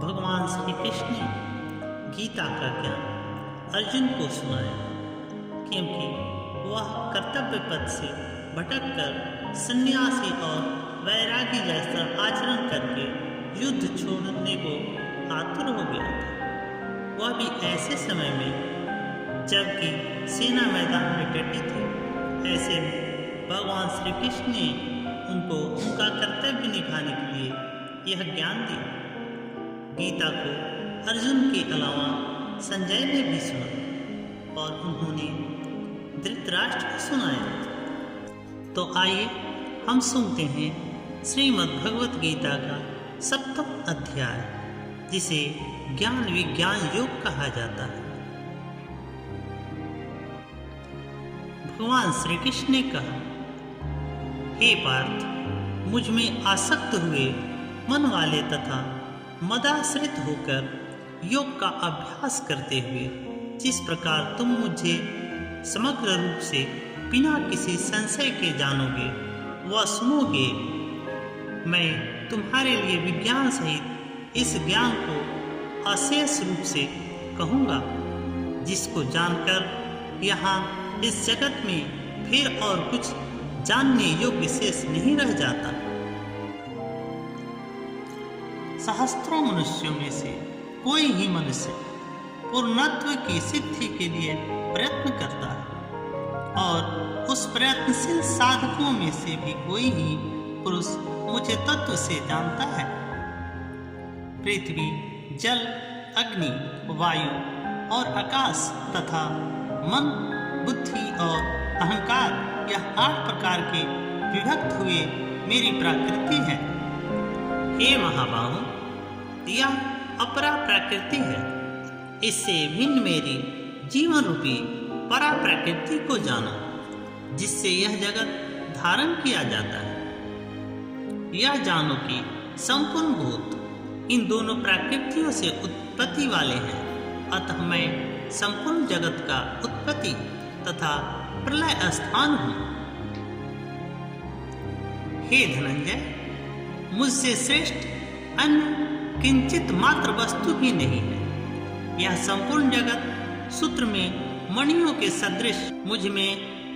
भगवान श्री कृष्ण ने गीता का ज्ञान अर्जुन को सुनाया, क्योंकि वह कर्तव्य पथ से भटककर सन्यासी और वैरागी जैसा आचरण करके युद्ध छोड़ने को आतुर हो गया था। वह भी ऐसे समय में जबकि सेना मैदान में डटी थी। ऐसे में भगवान श्री कृष्ण ने उनको उनका कर्तव्य निभाने के लिए यह ज्ञान दिया। गीता को अर्जुन के अलावा संजय ने भी सुना और उन्होंने धृतराष्ट्र को सुनाया। तो आइए हम सुनते हैं श्रीमद् भगवत गीता का 7वां अध्याय, जिसे ज्ञान विज्ञान योग कहा जाता है। भगवान श्री कृष्ण ने कहा, हे पार्थ, मुझ में आसक्त हुए मन वाले तथा मदाश्रित होकर योग का अभ्यास करते हुए जिस प्रकार तुम मुझे समग्र रूप से बिना किसी संशय के जानोगे व सुनोगे, मैं तुम्हारे लिए विज्ञान सहित इस ज्ञान को अशेष रूप से कहूँगा, जिसको जानकर यहाँ इस जगत में फिर और कुछ जानने योग्य शेष नहीं रह जाता। सहस्त्रों मनुष्यों में से कोई ही मनुष्य पूर्णत्व की सिद्धि के लिए प्रयत्न करता है, और उस प्रयत्नशील साधकों में से भी कोई ही पुरुष मुझे तत्व से जानता है। पृथ्वी, जल, अग्नि, वायु और आकाश तथा मन, बुद्धि और अहंकार, यह 8 प्रकार के विभक्त हुए मेरी प्रकृति है। हे महाबाहु, यह अपरा प्रकृति है। इससे भिन्न मेरी जीवन रूपी परा प्रकृति को जानो, जिससे यह जगत धारण किया जाता है। यह जानो कि संपूर्ण भूत इन दोनों प्रकृतियों से उत्पत्ति वाले हैं, अतः मैं संपूर्ण जगत का उत्पत्ति तथा प्रलय स्थान हूँ। हे धनंजय, मुझसे श्रेष्ठ अन्य किंचित मात्र वस्तु भी नहीं है। यह संपूर्ण जगत सूत्र में मणियों के सदृश मुझ में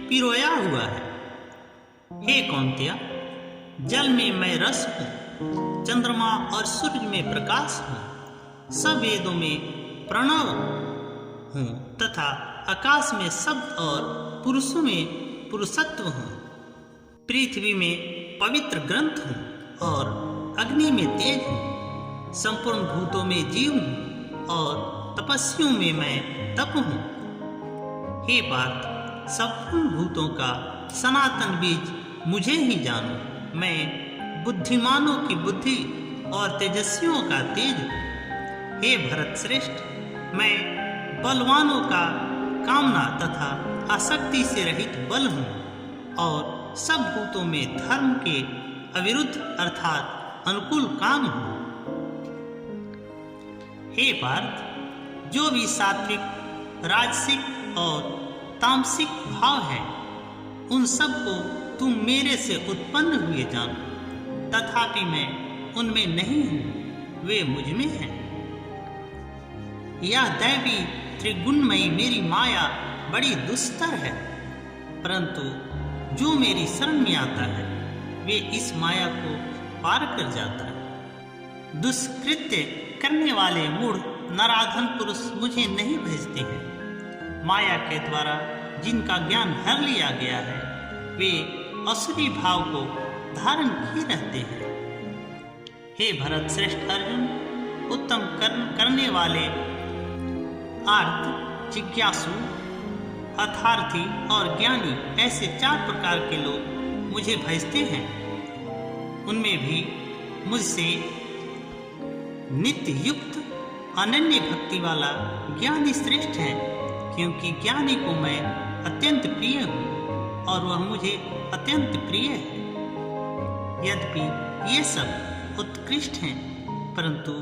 पिरोया हुआ है। हे कौन्तेय, जल में मैं रस हूँ, चंद्रमा और सूर्य में प्रकाश हूँ, सब वेदों में प्रणव हूँ तथा आकाश में शब्द और पुरुषों में पुरुषत्व हूँ। पृथ्वी में पवित्र ग्रंथ हूँ और अग्नि में तेज हूँ। संपूर्ण भूतों में जीव हूँ और तपस्वियों में मैं तप हूँ। हे पार्थ, संपूर्ण भूतों का सनातन बीज मुझे ही जानो। मैं बुद्धिमानों की बुद्धि और तेजस्वियों का तेज हूँ। हे भरत श्रेष्ठ, मैं बलवानों का कामना तथा आसक्ति से रहित बल हूँ और सब भूतों में धर्म के अविरुद्ध अर्थात अनुकूल काम हूँ। हे पार्थ, जो भी सात्विक, राजसिक और तामसिक भाव है, उन सब को तुम मेरे से उत्पन्न हुए जानो, तथापि मैं उनमें नहीं हूँ, वे मुझ में हैं। यह दैवी त्रिगुणमयी मेरी माया बड़ी दुस्तर है, परंतु जो मेरी शरण में आता है वे इस माया को पार कर जाता है। दुष्कृत्य करने वाले मूढ़ नराधन पुरुष मुझे नहीं भेजते हैं। माया के द्वारा जिनका ज्ञान हर लिया गया है, वे असुरी भाव को धारण किए रहते हैं। हे भरत श्रेष्ठ अर्जुन, उत्तम कर्म करने वाले आर्त, जिज्ञासु, अर्थार्थी और ज्ञानी, ऐसे 4 प्रकार के लोग मुझे भजते हैं। उनमें भी मुझसे नित्य युक्त अनन्य भक्ति वाला ज्ञानी श्रेष्ठ है, क्योंकि ज्ञानी को मैं अत्यंत प्रिय हूँ और वह मुझे अत्यंत प्रिय है। यद्यपि ये सब उत्कृष्ट हैं, परंतु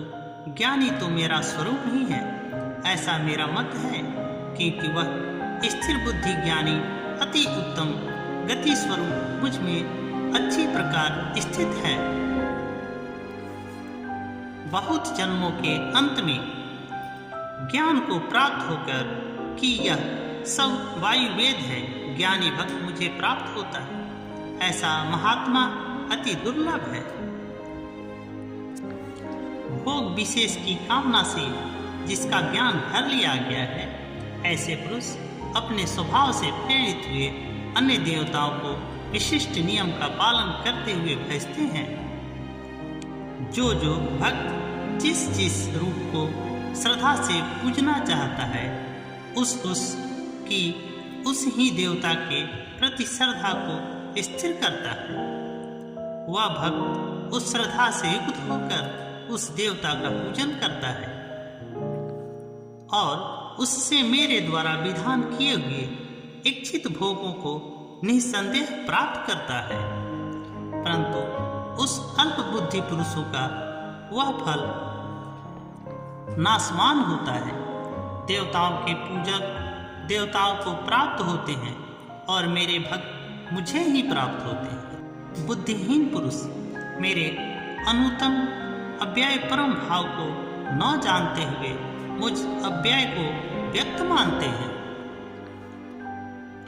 ज्ञानी तो मेरा स्वरूप ही है, ऐसा मेरा मत है, क्योंकि वह स्थिर बुद्धि ज्ञानी अति उत्तम गति स्वरूप मुझ में अच्छी प्रकार स्थित है। बहुत जन्मों के अंत में ज्ञान को प्राप्त होकर कि यह सब वायु वेद है, ज्ञानी भक्त मुझे प्राप्त होता है। ऐसा महात्मा अति दुर्लभ है। भोग विशेष की कामना से जिसका ज्ञान भर लिया गया है, ऐसे पुरुष अपने स्वभाव से प्रेरित हुए अन्य देवताओं को विशिष्ट नियम का पालन करते हुए भजते हैं। जो भक्त जिस रूप को श्रद्धा से पूजना चाहता है, उस ही देवता के प्रति श्रद्धा को स्थिर करता है। वह भक्त उस श्रद्धा से युक्त होकर उस देवता का पूजन करता है और उससे मेरे द्वारा विधान किए हुए इच्छित भोगों को निसंदेह प्राप्त करता है। परंतु उस अल्प बुद्धि पुरुषों का वह फल नाशवान होता है। देवताओं के पूजक देवताओं को प्राप्त होते हैं और मेरे भक्त मुझे ही प्राप्त होते हैं। बुद्धिहीन पुरुष मेरे अनुत्तम अव्यय परम भाव को न जानते हुए मुझ अव्यय को व्यक्त मानते हैं।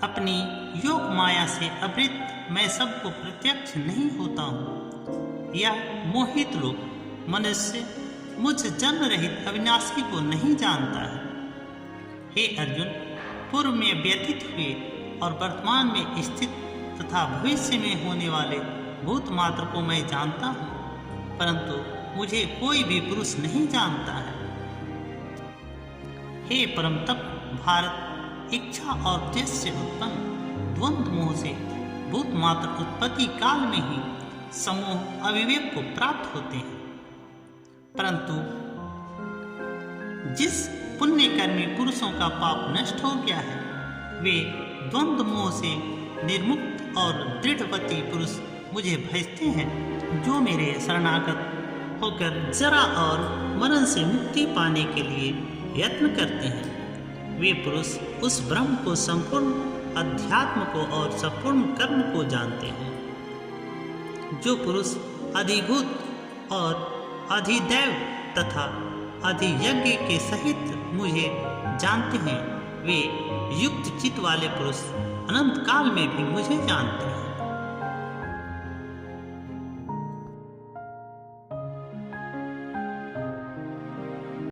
अपनी योग माया से आवृत मैं सबको प्रत्यक्ष नहीं होता हूँ। यह मोहित लोग मनुष्य मुझ जन्म रहित अविनाशी को नहीं जानता है। हे अर्जुन, पूर्व में व्यतीत हुए और वर्तमान में स्थित तथा भविष्य में होने वाले भूत मात्र को मैं जानता हूँ, परंतु मुझे कोई भी पुरुष नहीं जानता है। हे परम तप भारत, इच्छा और तेज से उत्पन्न द्वंद्व मोह से भूत मात्र उत्पत्ति काल में ही समूह अविवेक को प्राप्त होते हैं। परंतु जिस पुण्य कर्मी पुरुषों का पाप नष्ट हो गया है, वे द्वंद्व मोह से निर्मुक्त और दृढ़वती पुरुष मुझे भजते हैं। जो मेरे शरणागत होकर जरा और मरण से मुक्ति पाने के लिए यत्न करते हैं, वे पुरुष उस ब्रह्म को, संपूर्ण अध्यात्म को और संपूर्ण कर्म को जानते हैं। जो पुरुष अधिभूत और अधिदैव तथा अधियज्ञ के सहित मुझे जानते हैं, वे युक्त चित्त वाले पुरुष अनंत काल में भी मुझे जानते हैं।